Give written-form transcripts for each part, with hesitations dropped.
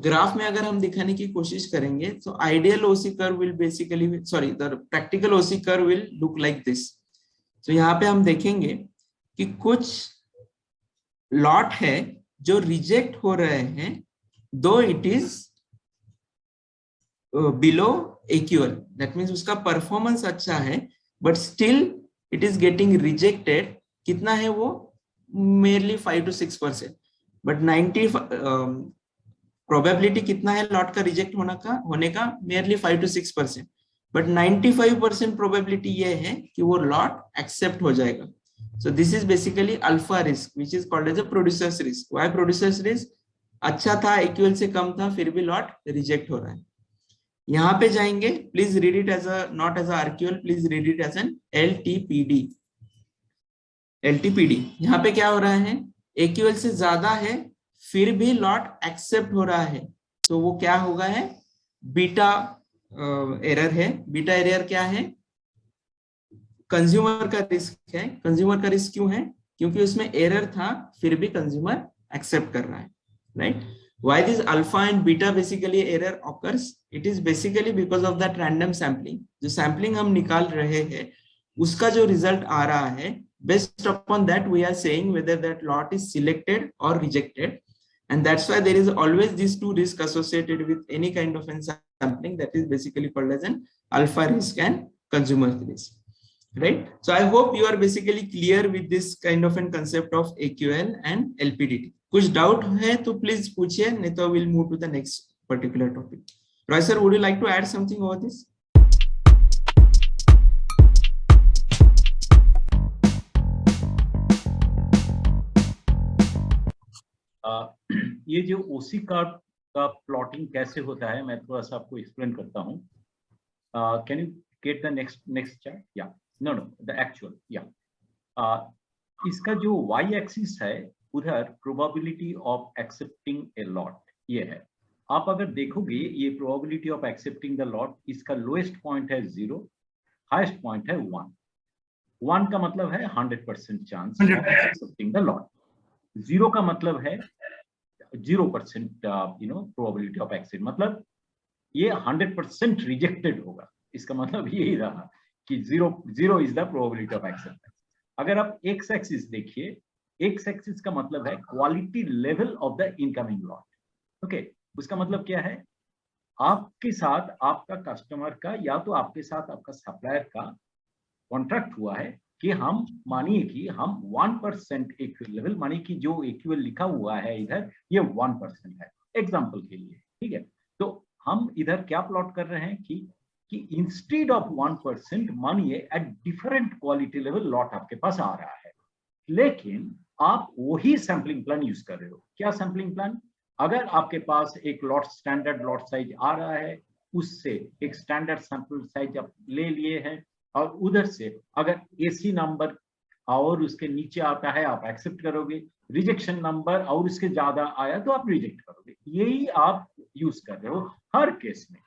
Graph में अगर हम दिखाने की कोशिश करेंगे तो ideal OC curve will basically, sorry, the practical OC curve will look like this. तो यहाँ पे हम देखेंगे कि कुछ लॉट है जो रिजेक्ट हो रहे हैं, दो it is below AQL, that means उसका परफॉर्मेंस अच्छा है, but still it is getting rejected. कितना है वो? मेरली 5 to 6%, बट 90 प्रोबेबिलिटी कितना है लॉट का रिजेक्ट होने का? मेरली 5 to 6%, बट 95% प्रोबेबिलिटी ये है कि वो लॉट एक्सेप्ट हो जाएगा। So this is basically alpha risk, which is called as a producer's risk. Why producer's risk? अच्छा था, इक्वल से कम था, फिर भी लॉट रिजेक्ट हो रहा है। यहाँ पे जाएंगे, please read it as a, not as RQL, please read it as an LTPD. LTPD यहाँ पे क्या हो रहा है? एक्यूएल से ज्यादा है, फिर भी लॉट एक्सेप्ट हो रहा है, तो वो क्या होगा है? बीटा एरर है। बीटा एरर क्या है? कंज्यूमर का रिस्क है। कंज्यूमर का रिस्क क्यों है? क्योंकि उसमें एरर था, फिर भी कंज्यूमर एक्सेप्ट कर रहा है, right? Why this alpha and beta basically error occurs? It is basically because of that random sampling. जो sampling हम निकाल रहे हैं, उसका जो रिजल्ट आ रहा है, based upon that we are saying whether that lot is selected or rejected, and that's why there is always these two risks associated with any kind of sampling, that is basically called as an alpha risk and consumer risk. Right? So I hope you are basically clear with this kind of an concept of AQL and LPDT. कुछ doubt है तो please पूछिए, नहीं तो we'll move to the next particular topic. Roy sir, would you like to add something over this? ये जो ओसी curve का plotting कैसे होता है, मैं थोड़ा सा आपको एक्सप्लेन करता हूँ. Can you get the next chart? या नो द एक्चुअल, या इसका जो वाई एक्सिस है उधर probability of accepting a lot ये है. आप अगर देखोगे ये probability of accepting the lot, इसका लोएस्ट पॉइंट है 0, हाईएस्ट पॉइंट है 1. 1 का मतलब है 100% chance of accepting the lot. 0 का मतलब है 0% प्रोबेबिलिटी ऑफ एक्सेप्ट, मतलब ये 100% रिजेक्टेड होगा. इसका मतलब यही रहा कि 0 is the probability of acceptance. अगर आप एक्स एक्सिस देखिए, एक्स एक्सिस का मतलब है quality level of the incoming lot. Okay, उसका मतलब क्या है? आपके साथ आपका कस्टमर का या तो आपके साथ आपका सप्लायर का कॉन्ट्रैक्ट हुआ है कि हम मानिए कि हम 1% इक्वल लेवल, मानिए कि जो इक्वल लिखा हुआ है इधर ये 1% है एग्जांपल के लिए, ठीक है? तो हम इधर क्या प्लॉट कर रहे हैं कि इंस्टेड ऑफ 1% मानिए at different quality level lot आपके पास आ रहा है, लेकिन आप वही सैंपलिंग प्लान यूज कर रहे हो. क्या सैंपलिंग प्लान? अगर आपके पास एक लॉट स्टैंडर्ड लॉट साइज आ रहा है, उससे एक स्टैंडर्ड सैंपल साइज आप ले लिए हैं, और उधर से अगर एसी नंबर और उसके नीचे आता है आप एक्सेप्ट करोगे, रिजेक्शन नंबर और उसके ज्यादा आया तो आप रिजेक्ट करोगे. यही आप यूज कर रहे हो हर केस में.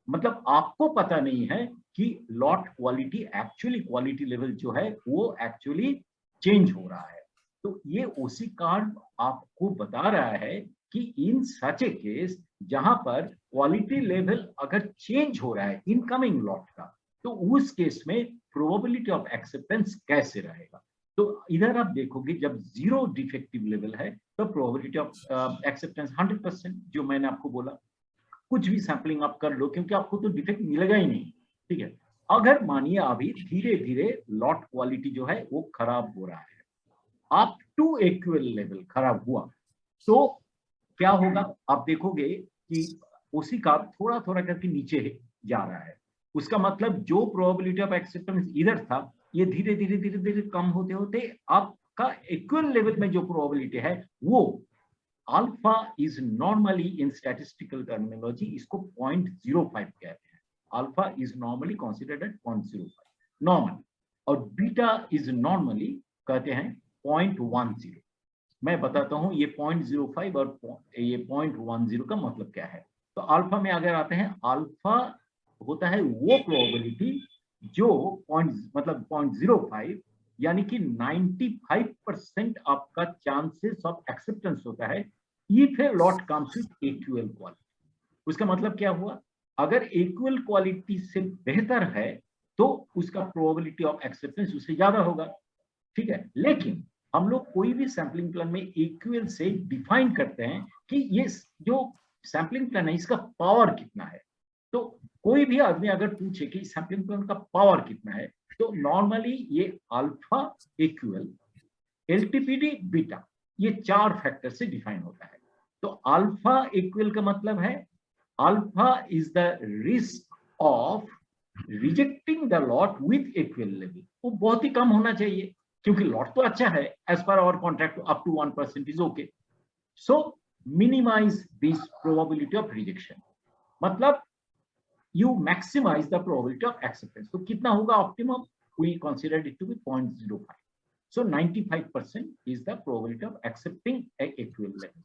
मतलब आपको पता नहीं है कि lot quality, actually quality level जो है वो एक्चुअली चेंज हो रहा है. तो ये ओसी कार्ड आपको बता रहा है कि इन सच ए केस जहां पर क्वालिटी लेवल अगर चेंज हो रहा है इनकमिंग लॉट का, तो उस केस में प्रोबेबिलिटी ऑफ एक्सेप्टेंस कैसे रहेगा. तो इधर आप देखोगे जब 0 डिफेक्टिव लेवल है तो प्रोबेबिलिटी ऑफ एक्सेप्टेंस 100%, जो मैंने आपको बोला. कुछ भी सैंपलिंग आप कर लो क्योंकि आपको तो डिफेक्ट मिलेगा ही नहीं, ठीक है? अगर मानिए अभी धीरे धीरे लॉट क्वालिटी जो है वो खराब हो रहा है, अप टू इक्वल लेवल खराब हुआ, तो क्या होगा? आप देखोगे कि उसी का थोड़ा थोड़ा करके नीचे जा रहा है. उसका मतलब जो प्रोबेबिलिटी ऑफ एक्सेप्टेंस इधर था, ये धीरे धीरे धीरे धीरे कम होते होते आपका इक्वल लेवल में जो प्रोबेबिलिटी है वो alpha is normally in statistical terminology इसको 0.05 कहते हैं. Alpha is normally considered at 0.05 normal, और बीटा इज नॉर्मली कहते हैं 0.10. मैं बताता हूं ये 0.05 और ये 0.10 का मतलब क्या है. तो अल्फा में अगर आते हैं, अल्फा होता है वो प्रोबेबिलिटी जो मतलब 0.05 यानी कि 95% आपका चांसेस ऑफ एक्सेप्टेंस होता है if a lot comes with equal quality. उसका मतलब क्या हुआ, अगर इक्वल क्वालिटी से बेहतर है तो उसका प्रोबेबिलिटी ऑफ एक्सेप्टेंस उससे ज्यादा होगा, ठीक है। लेकिन हम लोग कोई भी सैम्पलिंग प्लान में इक्वल से डिफाइन करते हैं कि ये जो सैम्पलिंग प्लान है इसका पावर कितना है। तो कोई भी आदमी अगर पूछे कि सैम्पलिंग प्लान का पावर कितना है, तो नॉर्मली ये अल्फा इक्वल एलटीपीडी बीटा, ये 4 फैक्टर से डिफाइन होता है। तो अल्फा इक्वल का मतलब है alpha is the risk of rejecting the lot with equal level, वो बहुत ही कम होना चाहिए क्योंकि लॉट तो अच्छा है, as per our contract up to 1% is okay. So minimise this probability of rejection, मतलब you maximize the probability of acceptance. तो कितना होगा optimum, we considered it to be 0.05. So 95% is the probability of accepting a equivalent.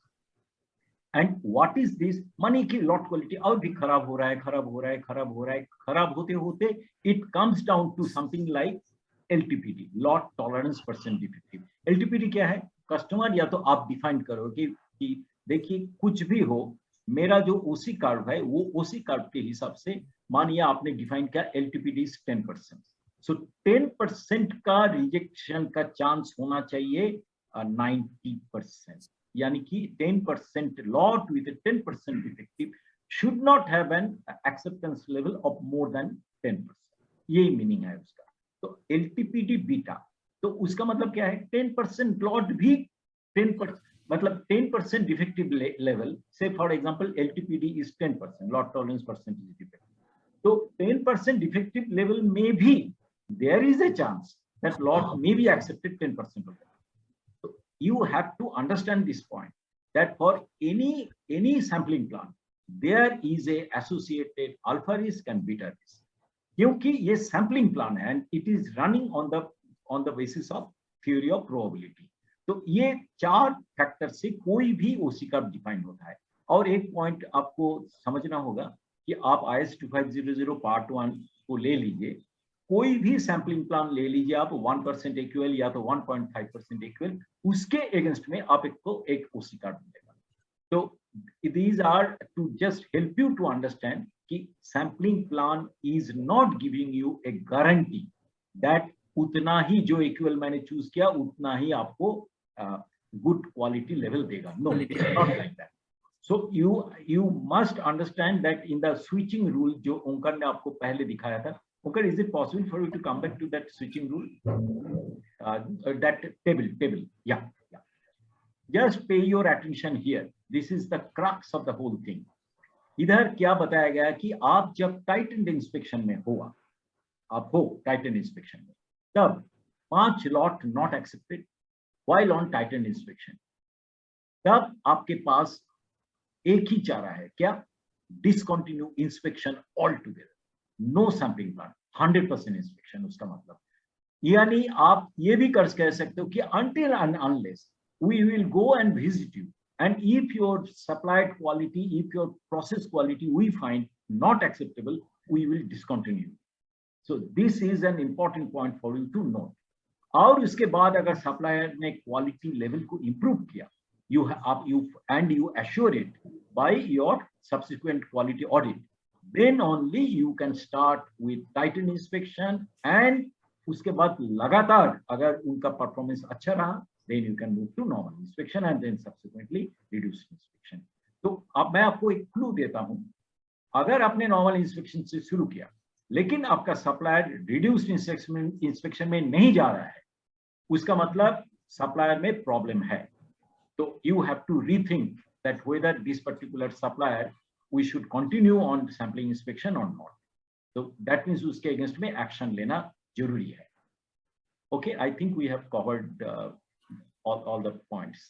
And what is this? money की lot quality और भी खराब हो रहा है, खराब हो रहा है, खराब हो रहा है, खराब होते होते it comes down to something like LTPD, lot tolerance percent defective. LTPD क्या है? कस्टमर या तो आप डिफाइन करो कि देखिए कुछ भी हो, मेरा जो ओसी कार्ड है वो ओसी कार्ड के हिसाब से, मानिए आपने डिफाइन किया एलटीपीडी 10%, सो 10% का रिजेक्शन का चांस होना चाहिए 90%, यानी कि 10% lot with 10% defective should not have an acceptance level of more than 10%, यही मीनिंग है उसका। तो एलटीपीडी बीटा, तो उसका मतलब क्या है, 10% लॉट भी 10%, मतलब 10% defective level, say for example LTPD is 10%, lot tolerance percentage defective, तो 10% डिफेक्टिव लेवल में भी there is a chance that lot may be accepted 10% of that. So you have to understand this point that for any sampling plan there is a associated alpha risk and beta risk, क्योंकि ये sampling plan है and it is running on the basis of theory of probability. तो ये 4 factor से कोई भी ओसी curve define होता है। और एक पॉइंट आपको समझना होगा कि आप IS 2500 पार्ट 1 को ले लीजिए, कोई भी सैम्पलिंग प्लान ले लीजिए आप 1% इक्वल या तो 1.5% इक्वल, उसके अगेंस्ट में आप एक ओसी कार्ड मिलेगा। तो these are to just help you to understand कि sampling plan is not giving you a guarantee that उतना ही जो इक्वल मैंने चूज किया उतना ही आपको गुड क्वालिटी लेवल देगा। No, it's not like that. So you must understand that in the switching rule जो ओंकार ने आपको पहले दिखाया था, ओंकार, is it possible for you to come back to that switching rule, that table? Yeah. Just pay your attention here. This is the crux of the whole thing. इधर क्या बताया गया कि आप जब टाइटन इंस्पेक्शन में हुआ, आप हो टाइटन इंस्पेक्शन में, तब 5 lot not accepted while on tightened inspection, तब आपके पास एक ही चारा है, क्या? Discontinue inspection altogether, no sampling plan, 100% inspection. उसका मतलब यानी आप ये भी कर सकते हो कि until and unless we will go and visit you, and if your supplied quality, if your process quality we find not acceptable, we will discontinue. So this is an important point for you to note. और उसके बाद अगर supplier ने quality level को improve किया, you assure it by your subsequent quality audit, then only you can start with tighten inspection, and उसके बाद लगातार अगर उनका परफॉर्मेंस अच्छा रहा, then you can move to normal inspection and then subsequently reduced inspection. तो अब मैं आपको एक क्लू देता हूं, अगर आपने नॉर्मल इंस्पेक्शन से शुरू किया लेकिन आपका सप्लायर रिड्यूस्ड इंस्पेक्शन में नहीं जा रहा है, उसका मतलब सप्लायर में प्रॉब्लम है। तो you have to rethink that whether this particular supplier we should continue on sampling inspection or not. So that means उसके अगेंस्ट में एक्शन लेना जरूरी है। Okay, I think we have covered all the points.